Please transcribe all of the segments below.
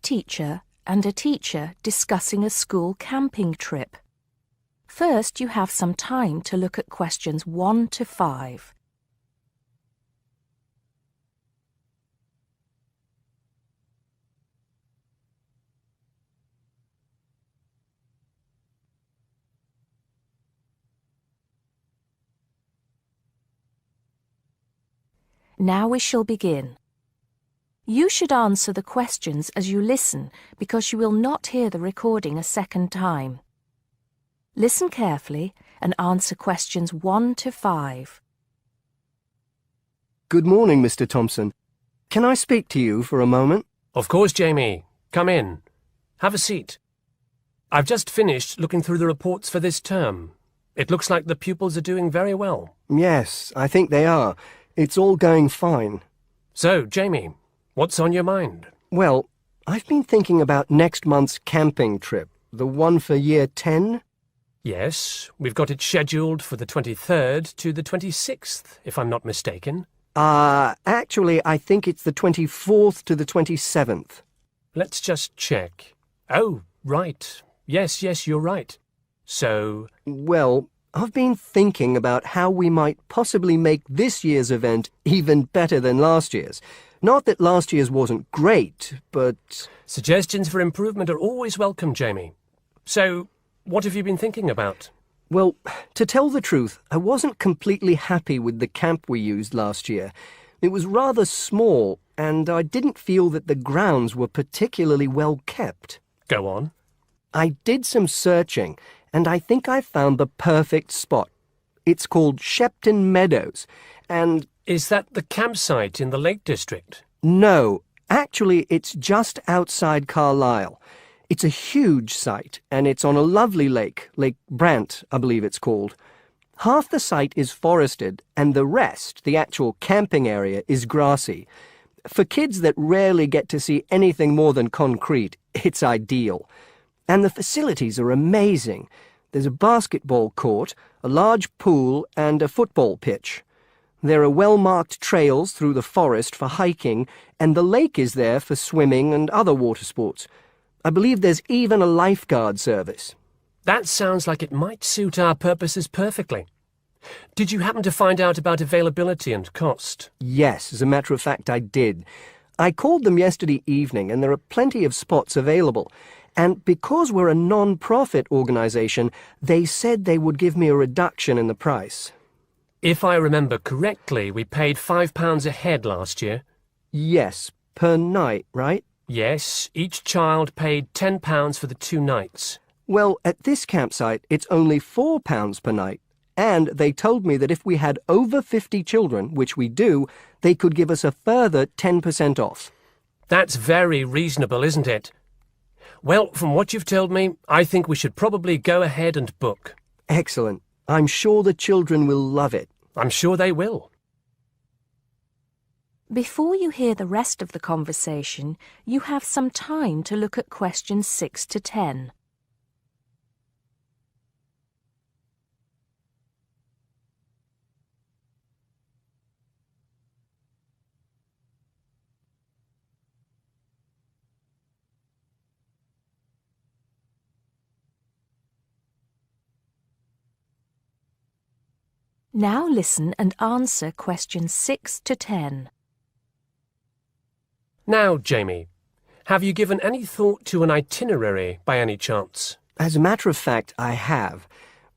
teacher and a teacher discussing a school camping trip. First, you have some time to look at questions 1 to 5. Now we shall begin. You should answer the questions as you listen because you will not hear the recording a second time. Listen carefully and answer questions 1 to 5. Good morning, Mr. Thompson. Can I speak to you for a moment? Of course, Jamie. Come in. Have a seat. I've just finished looking through the reports for this term. It looks like the pupils are doing very well. Yes, I think they are. It's all going fine. So, Jamie, what's on your mind? Well, I've been thinking about next month's camping trip, the one for Year 10. Yes, we've got it scheduled for the 23rd to the 26th, if I'm not mistaken. Actually, I think it's the 24th to the 27th. Let's just check. Oh, right. Yes, you're right. So... Well, I've been thinking about how we might possibly make this year's event even better than last year's. Not that last year's wasn't great, but... Suggestions for improvement are always welcome, Jamie. So, what have you been thinking about? Well, to tell the truth, I wasn't completely happy with the camp we used last year. It was rather small, and I didn't feel that the grounds were particularly well kept. Go on. I did some searching, and I think I found the perfect spot. It's called Shepton Meadows, and... Is that the campsite in the Lake District? No, actually it's just outside Carlisle. It's a huge site, and it's on a lovely lake, Lake Brant, I believe it's called. Half the site is forested, and the rest, the actual camping area, is grassy. For kids that rarely get to see anything more than concrete, it's ideal. And the facilities are amazing. There's a basketball court, a large pool, and a football pitch. There are well-marked trails through the forest for hiking, and the lake is there for swimming and other water sports. I believe there's even a lifeguard service. That sounds like it might suit our purposes perfectly. Did you happen to find out about availability and cost? Yes, as a matter of fact, I did. I called them yesterday evening, and there are plenty of spots available. And because we're a non-profit organisation, they said they would give me a reduction in the price. If I remember correctly, we paid £5 a head last year. Yes, per night, right? Yes, each child paid £10 for the 2 nights. Well, at this campsite, it's only £4 per night. And they told me that if we had over 50 children, which we do, they could give us a further 10% off. That's very reasonable, isn't it? Well, from what you've told me, I think we should probably go ahead and book. Excellent. I'm sure the children will love it. I'm sure they will. Before you hear the rest of the conversation, you have some time to look at questions 6 to 10. Now listen and answer questions 6 to 10. Now, Jamie, have you given any thought to an itinerary by any chance? As a matter of fact, I have.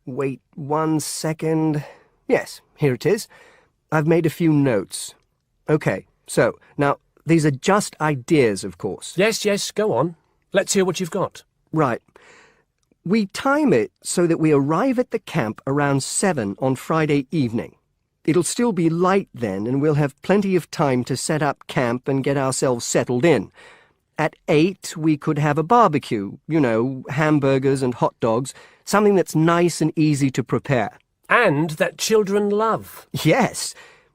Wait 1 second. Yes, here it is. I've made a few notes. Okay, so, now, these are just ideas, of course. Yes, go on. Let's hear what you've got. Right. We time it so that we arrive at the camp around 7 on Friday evening. It'll still be light then, and we'll have plenty of time to set up camp and get ourselves settled in. At 8, we could have a barbecue, you know, hamburgers and hot dogs, something that's nice and easy to prepare. And that children love. Yes.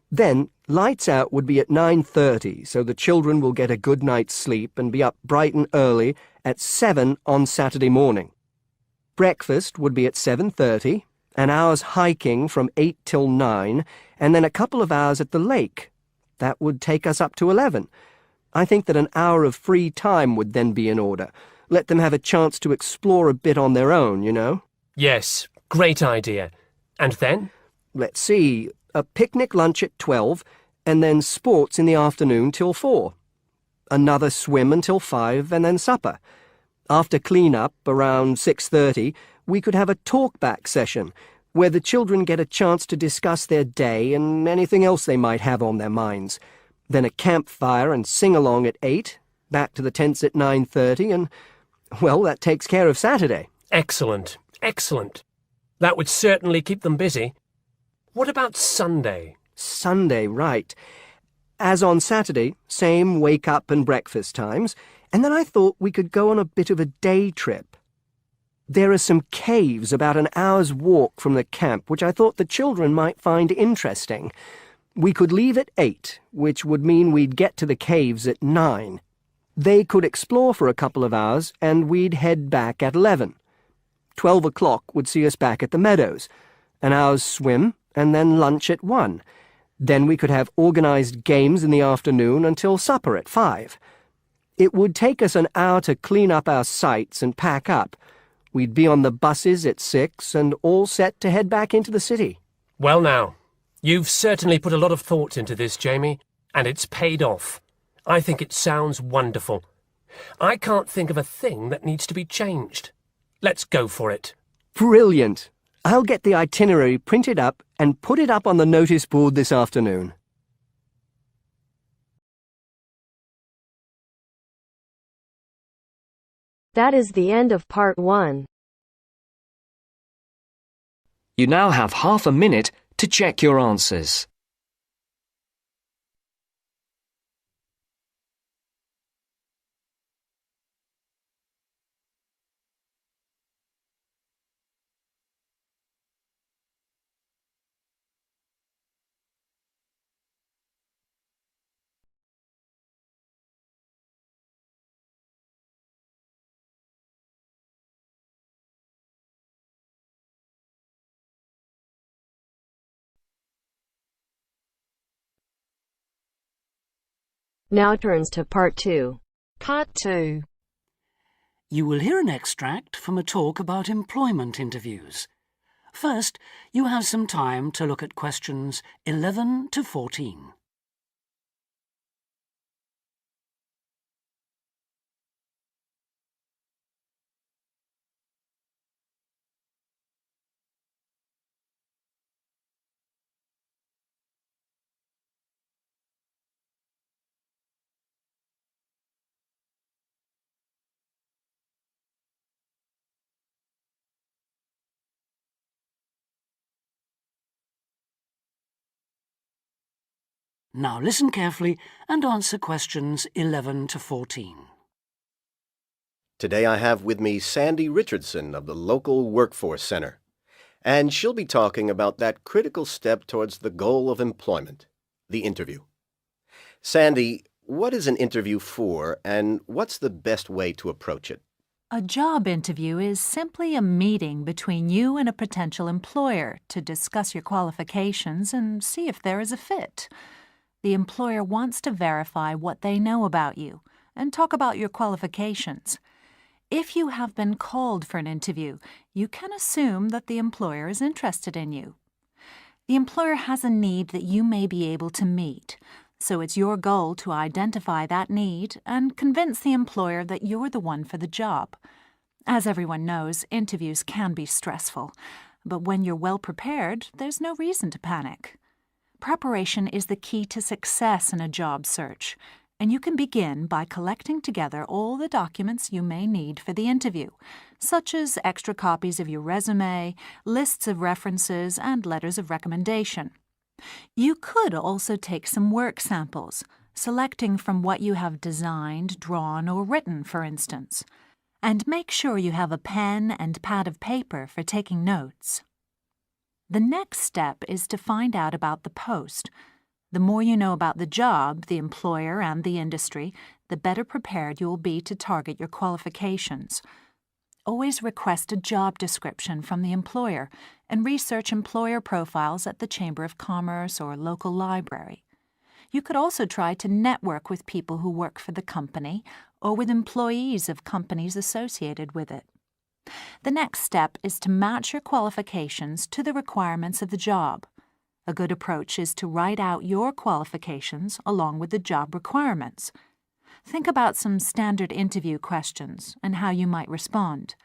Then, lights out would be at 9:30, so the children will get a good night's sleep and be up bright and early at 7 on Saturday morning. Breakfast would be at 7:30, an hour's hiking from 8 till 9, and then a couple of hours at the lake. That would take us up to 11. I think that an hour of free time would then be in order. Let them have a chance to explore a bit on their own, you know? Yes, great idea. And then? Let's see, a picnic lunch at 12, and then sports in the afternoon till 4. Another swim until 5, and then supper. After clean-up, around 6:30, we could have a talk-back session, where the children get a chance to discuss their day and anything else they might have on their minds. Then a campfire and sing-along at 8, back to the tents at 9:30, and, well, that takes care of Saturday. Excellent, excellent. That would certainly keep them busy. What about Sunday? Sunday, right. As on Saturday, same wake-up and breakfast times, and then I thought we could go on a bit of a day trip. There are some caves about an hour's walk from the camp which I thought the children might find interesting. We could leave at 8, which would mean we'd get to the caves at 9. They could explore for a couple of hours, and we'd head back at 11. 12 o'clock would see us back at the meadows. An hour's swim, and then lunch at 1. Then we could have organised games in the afternoon until supper at 5. It would take us an hour to clean up our sites and pack up. We'd be on the buses at 6 and all set to head back into the city. Well now, you've certainly put a lot of thought into this, Jamie, and it's paid off. I think it sounds wonderful. I can't think of a thing that needs to be changed. Let's go for it. Brilliant! I'll get the itinerary printed up and put it up on the notice board this afternoon. That is the end of part 1. You now have half a minute to check your answers. Now turns to part 2. Part 2. You will hear an extract from a talk about employment interviews. First, you have some time to look at questions 11 to 14. Now listen carefully and answer questions 11 to 14. Today I have with me Sandy Richardson of the local Workforce Center, and she'll be talking about that critical step towards the goal of employment, the interview. Sandy, what is an interview for, and what's the best way to approach it? A job interview is simply a meeting between you and a potential employer to discuss your qualifications and see if there is a fit. The employer wants to verify what they know about you and talk about your qualifications. If you have been called for an interview, you can assume that the employer is interested in you. The employer has a need that you may be able to meet, so it's your goal to identify that need and convince the employer that you're the one for the job. As everyone knows, interviews can be stressful, but when you're well prepared, there's no reason to panic. Preparation is the key to success in a job search, and you can begin by collecting together all the documents you may need for the interview, such as extra copies of your resume, lists of references, and letters of recommendation. You could also take some work samples, selecting from what you have designed, drawn, or written, for instance. And make sure you have a pen and pad of paper for taking notes. The next step is to find out about the post. The more you know about the job, the employer, and the industry, the better prepared you will be to target your qualifications. Always request a job description from the employer and research employer profiles at the Chamber of Commerce or local library. You could also try to network with people who work for the company or with employees of companies associated with it. The next step is to match your qualifications to the requirements of the job. A good approach is to write out your qualifications along with the job requirements. Think about some standard interview questions and how you might respond.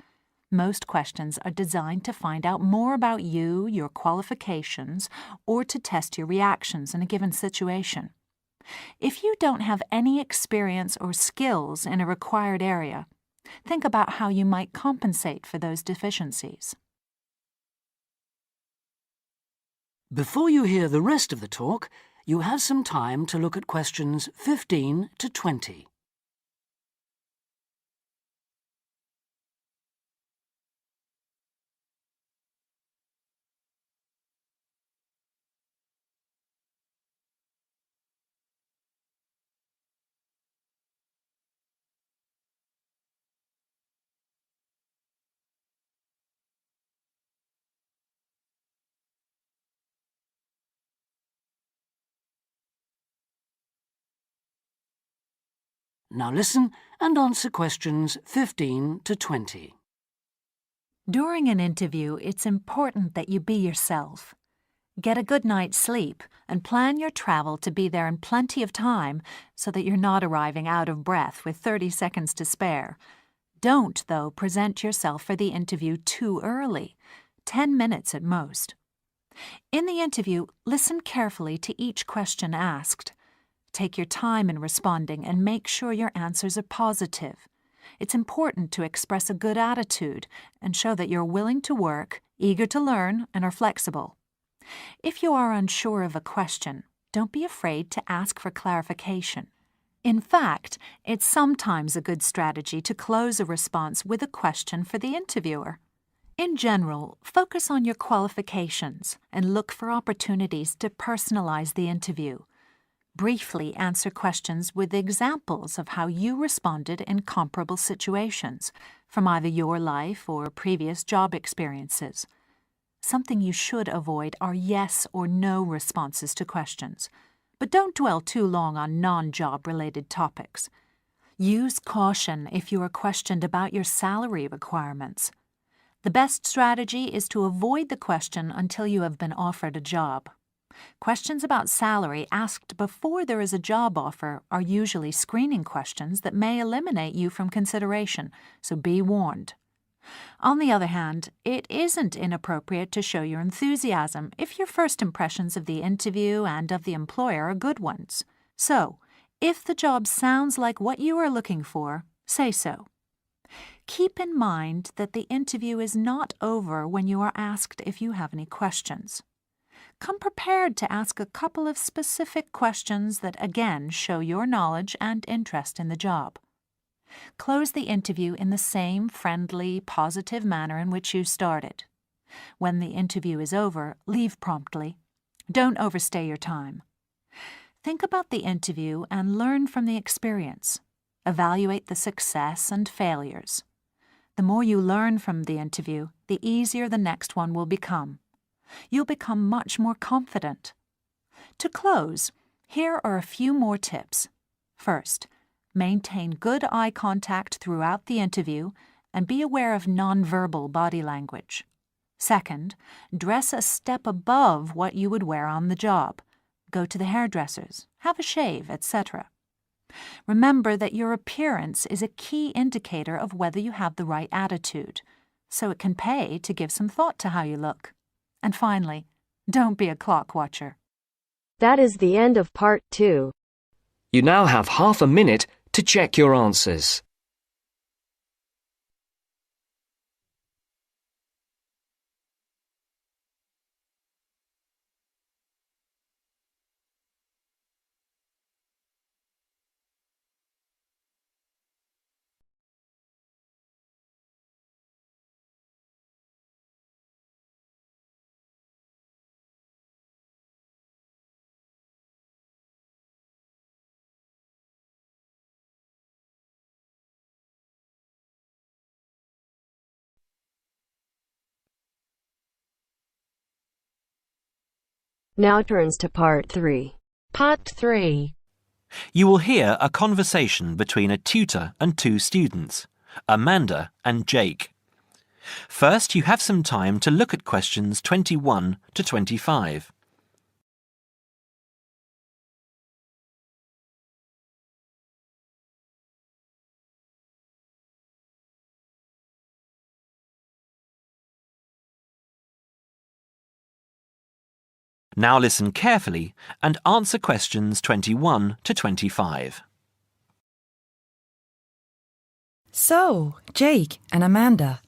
Most questions are designed to find out more about you, your qualifications, or to test your reactions in a given situation. If you don't have any experience or skills in a required area, think about how you might compensate for those deficiencies. Before you hear the rest of the talk, you have some time to look at questions 15 to 20. Now listen and answer questions 15 to 20. During an interview, it's important that you be yourself. Get a good night's sleep and plan your travel to be there in plenty of time so that you're not arriving out of breath with 30 seconds to spare. Don't, though, present yourself for the interview too early, 10 minutes at most. In the interview, listen carefully to each question asked. Take your time in responding and make sure your answers are positive. It's important to express a good attitude and show that you're willing to work, eager to learn, and are flexible. If you are unsure of a question, don't be afraid to ask for clarification. In fact, it's sometimes a good strategy to close a response with a question for the interviewer. In general, focus on your qualifications and look for opportunities to personalize the interview. Briefly answer questions with examples of how you responded in comparable situations, from either your life or previous job experiences. Something you should avoid are yes or no responses to questions, but don't dwell too long on non-job related topics. Use caution if you are questioned about your salary requirements. The best strategy is to avoid the question until you have been offered a job. Questions about salary asked before there is a job offer are usually screening questions that may eliminate you from consideration, so be warned. On the other hand, it isn't inappropriate to show your enthusiasm if your first impressions of the interview and of the employer are good ones. So, if the job sounds like what you are looking for, say so. Keep in mind that the interview is not over when you are asked if you have any questions. Come prepared to ask a couple of specific questions that again show your knowledge and interest in the job. Close the interview in the same friendly, positive manner in which you started. When the interview is over, leave promptly. Don't overstay your time. Think about the interview and learn from the experience. Evaluate the success and failures. The more you learn from the interview, the easier the next one will become. You'll become much more confident. To close, here are a few more tips. First, maintain good eye contact throughout the interview and be aware of nonverbal body language. Second, dress a step above what you would wear on the job. Go to the hairdressers, have a shave, etc. Remember that your appearance is a key indicator of whether you have the right attitude, so it can pay to give some thought to how you look. And finally, don't be a clock watcher. That is the end of part 2. You now have half a minute to check your answers. Now turns to part 3. Part 3. You will hear a conversation between a tutor and two students, Amanda and Jake. First, you have some time to look at questions 21 to 25. Now listen carefully and answer questions 21 to 25. So, Jake and Amanda,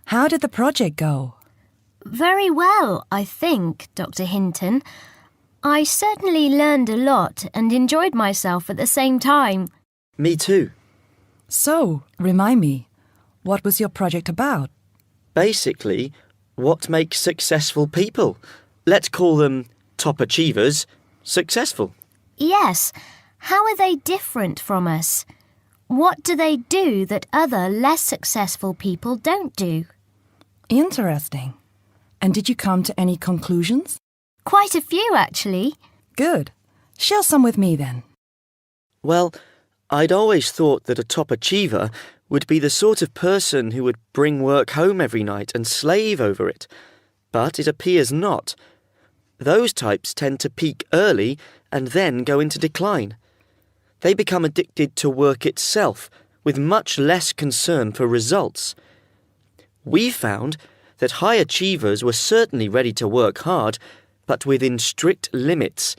how did the project go? Very well, I think, Dr. Hinton. I certainly learned a lot and enjoyed myself at the same time. Me too. So, remind me, what was your project about? Basically, what makes successful people? Let's call them top achievers successful. Yes. How are they different from us? What do they do that other less successful people don't do? Interesting. And did you come to any conclusions? Quite a few, actually. Good. Share some with me then. Well, I'd always thought that a top achiever would be the sort of person who would bring work home every night and slave over it. But it appears not. Those types tend to peak early and then go into decline. They become addicted to work itself, with much less concern for results. We found that high achievers were certainly ready to work hard, but within strict limits.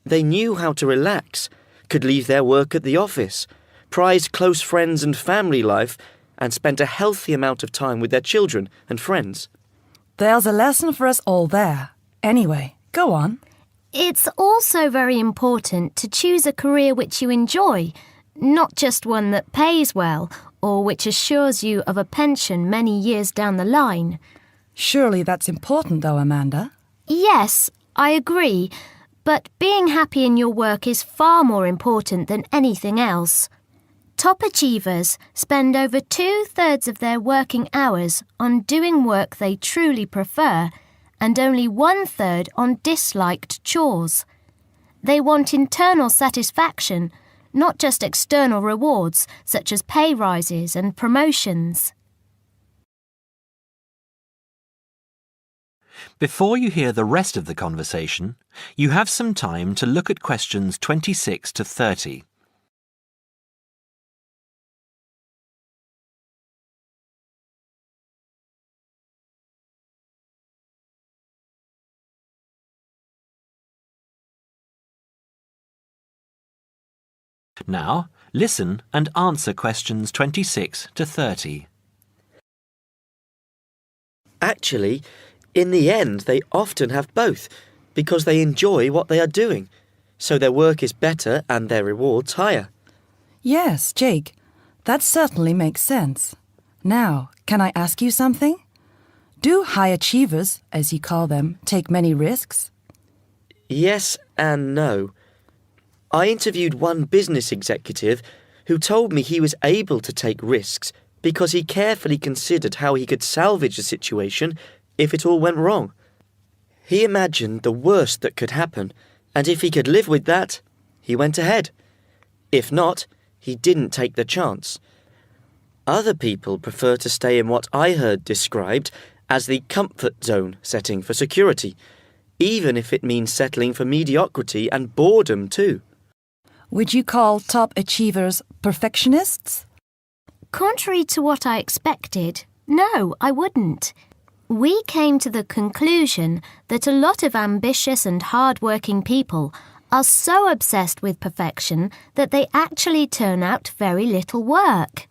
They knew how to relax, could leave their work at the office, prized close friends and family life, and spent a healthy amount of time with their children and friends. There's a lesson for us all there. Anyway, go on. It's also very important to choose a career which you enjoy, not just one that pays well or which assures you of a pension many years down the line. Surely that's important though, Amanda. Yes, I agree, but being happy in your work is far more important than anything else. Top achievers spend over 2/3 of their working hours on doing work they truly prefer and only 1/3 on disliked chores. They want internal satisfaction, not just external rewards such as pay rises and promotions. Before you hear the rest of the conversation, you have some time to look at questions 26 to 30. Now, listen and answer questions 26 to 30. Actually, in the end, they often have both, because they enjoy what they are doing, so their work is better and their rewards higher. Yes, Jake, that certainly makes sense. Now, can I ask you something? Do high achievers, as you call them, take many risks? Yes and no. I interviewed one business executive who told me he was able to take risks because he carefully considered how he could salvage the situation if it all went wrong. He imagined the worst that could happen, and if he could live with that, he went ahead. If not, he didn't take the chance. Other people prefer to stay in what I heard described as the comfort zone setting for security, even if it means settling for mediocrity and boredom too. Would you call top achievers perfectionists? Contrary to what I expected, no, I wouldn't. We came to the conclusion that a lot of ambitious and hard-working people are so obsessed with perfection that they actually turn out very little work.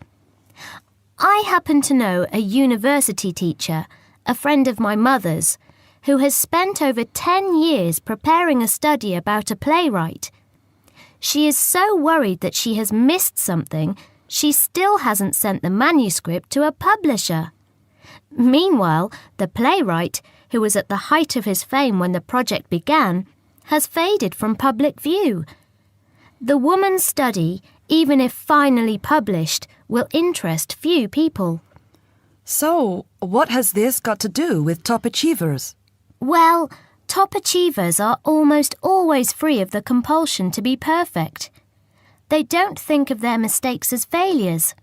I happen to know a university teacher, a friend of my mother's, who has spent over 10 years preparing a study about a playwright. She is so worried that she has missed something, she still hasn't sent the manuscript to a publisher. Meanwhile, the playwright, who was at the height of his fame when the project began, has faded from public view. The woman's study, even if finally published, will interest few people. So, what has this got to do with top achievers? Well, Top achievers are almost always free of the compulsion to be perfect. They don't think of their mistakes as failures.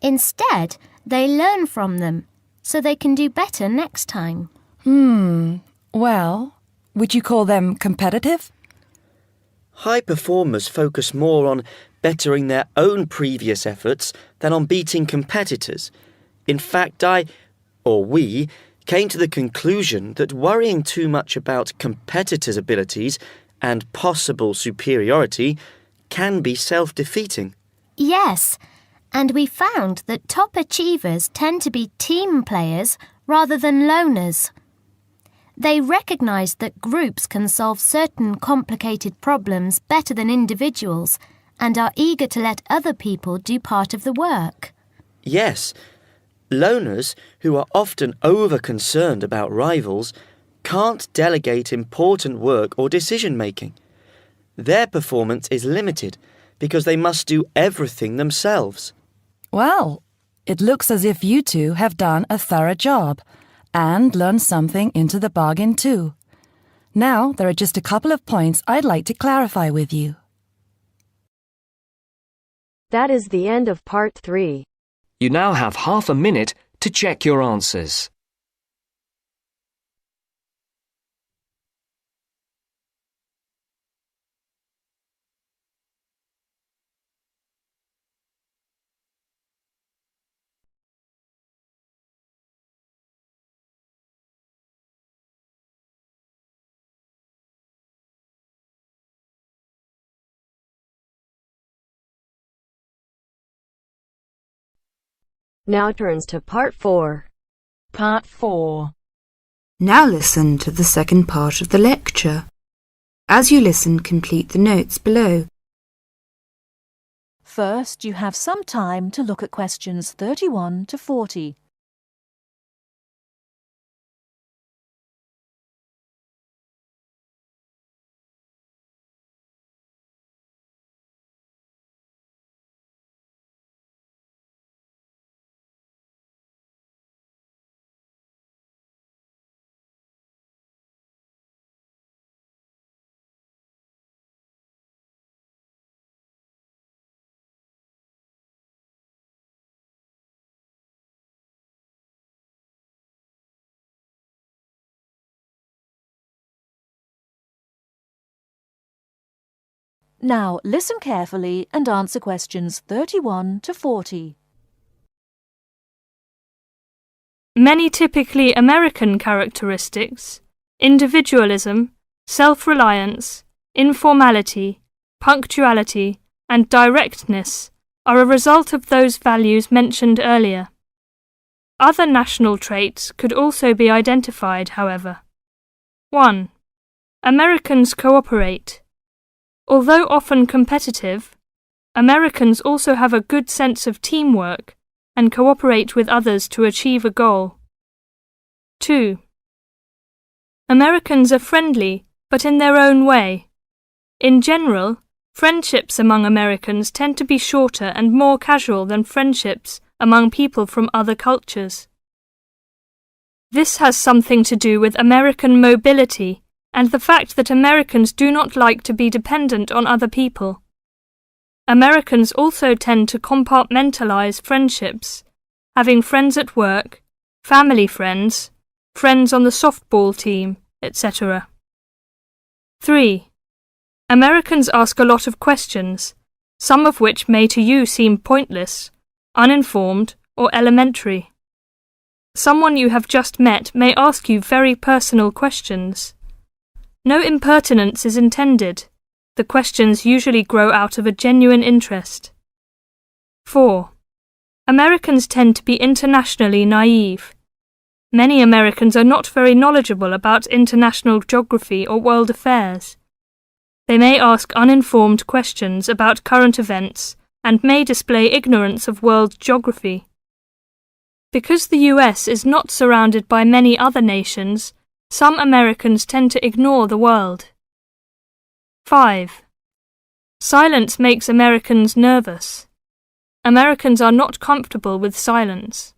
Instead, they learn from them, so they can do better next time. Well, would you call them competitive? High performers focus more on bettering their own previous efforts than on beating competitors. In fact, we, came to the conclusion that worrying too much about competitors' abilities and possible superiority can be self-defeating. Yes, and we found that top achievers tend to be team players rather than loners. They recognise that groups can solve certain complicated problems better than individuals and are eager to let other people do part of the work. Yes, loners, who are often over-concerned about rivals, can't delegate important work or decision-making. Their performance is limited because they must do everything themselves. Well, it looks as if you two have done a thorough job and learned something into the bargain too. Now, there are just a couple of points I'd like to clarify with you. That is the end of part 3. You now have half a minute to check your answers. Now turns to part 4. Part 4. Now listen to the second part of the lecture. As you listen, complete the notes below. First, you have some time to look at questions 31 to 40. Now listen carefully and answer questions 31 to 40. Many typically American characteristics, individualism, self-reliance, informality, punctuality, and directness, are a result of those values mentioned earlier. Other national traits could also be identified, however. 1. Americans cooperate. Although often competitive, Americans also have a good sense of teamwork and cooperate with others to achieve a goal. 2. Americans are friendly, but in their own way. In general, friendships among Americans tend to be shorter and more casual than friendships among people from other cultures. This has something to do with American mobility and the fact that Americans do not like to be dependent on other people. Americans also tend to compartmentalize friendships, having friends at work, family friends, friends on the softball team, etc. 3. Americans ask a lot of questions, some of which may to you seem pointless, uninformed, or elementary. Someone you have just met may ask you very personal questions. No impertinence is intended. The questions usually grow out of a genuine interest. 4. Americans tend to be internationally naive. Many Americans are not very knowledgeable about international geography or world affairs. They may ask uninformed questions about current events and may display ignorance of world geography. Because the US is not surrounded by many other nations, some Americans tend to ignore the world. 5. Silence makes Americans nervous. Americans are not comfortable with silence.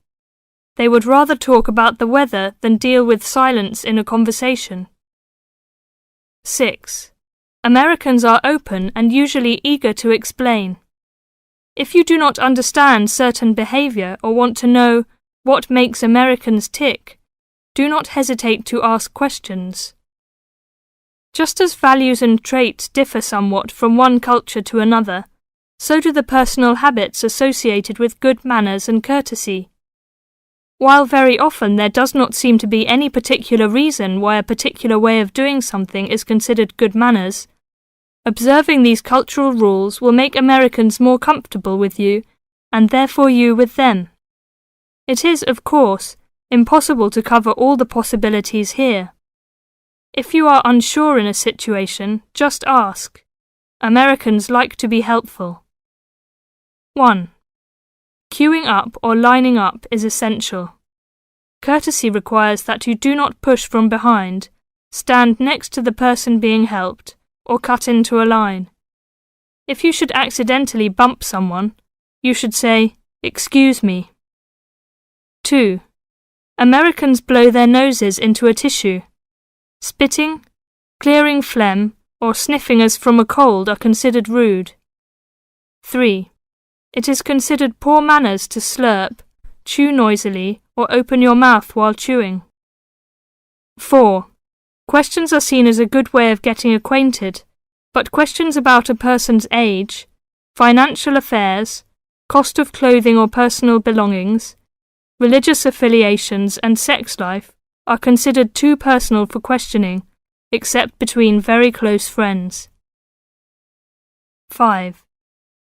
They would rather talk about the weather than deal with silence in a conversation. 6. Americans are open and usually eager to explain. If you do not understand certain behavior or want to know what makes Americans tick, do not hesitate to ask questions. Just as values and traits differ somewhat from one culture to another, so do the personal habits associated with good manners and courtesy. While very often there does not seem to be any particular reason why a particular way of doing something is considered good manners, observing these cultural rules will make Americans more comfortable with you, and therefore you with them. It is, of course, impossible to cover all the possibilities here. If you are unsure in a situation, just ask. Americans like to be helpful. 1. Queuing up or lining up is essential. Courtesy requires that you do not push from behind, stand next to the person being helped, or cut into a line. If you should accidentally bump someone, you should say, "Excuse me." 2. Americans blow their noses into a tissue. Spitting, clearing phlegm, or sniffing as from a cold are considered rude. 3. It is considered poor manners to slurp, chew noisily, or open your mouth while chewing. 4. Questions are seen as a good way of getting acquainted, but questions about a person's age, financial affairs, cost of clothing or personal belongings, religious affiliations and sex life are considered too personal for questioning, except between very close friends. 5.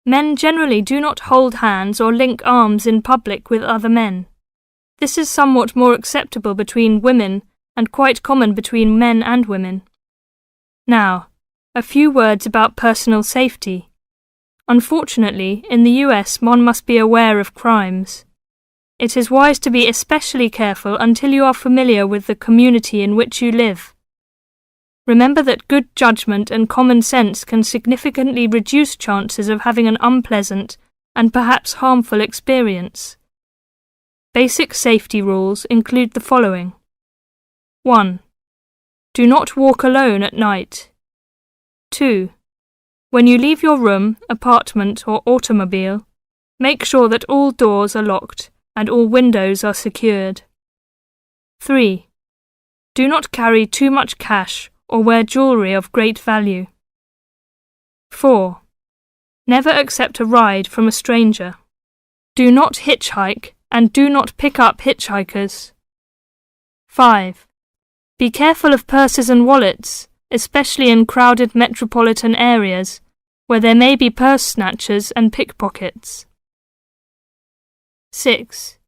Men generally do not hold hands or link arms in public with other men. This is somewhat more acceptable between women and quite common between men and women. Now, a few words about personal safety. Unfortunately, in the US one must be aware of crimes. It is wise to be especially careful until you are familiar with the community in which you live. Remember that good judgment and common sense can significantly reduce chances of having an unpleasant and perhaps harmful experience. Basic safety rules include the following. 1. Do not walk alone at night. 2. When you leave your room, apartment, or automobile, make sure that all doors are locked and all windows are secured. 3. Do not carry too much cash or wear jewellery of great value. 4. Never accept a ride from a stranger. Do not hitchhike and do not pick up hitchhikers. 5. Be careful of purses and wallets, especially in crowded metropolitan areas, where there may be purse snatchers and pickpockets. 6.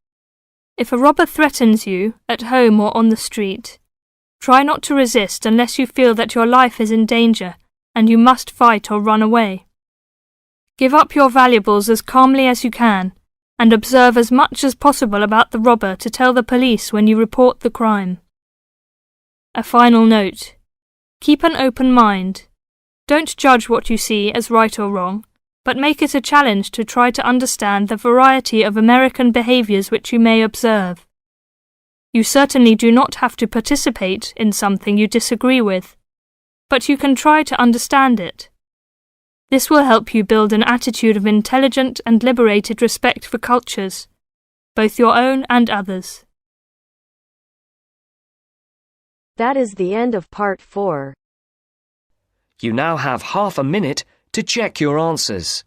If a robber threatens you, at home or on the street, try not to resist unless you feel that your life is in danger and you must fight or run away. Give up your valuables as calmly as you can, and observe as much as possible about the robber to tell the police when you report the crime. A final note. Keep an open mind. Don't judge what you see as right or wrong, but make it a challenge to try to understand the variety of American behaviours which you may observe. You certainly do not have to participate in something you disagree with, but you can try to understand it. This will help you build an attitude of intelligent and liberated respect for cultures, both your own and others. That is the end of part 4. You now have half a minute to check your answers.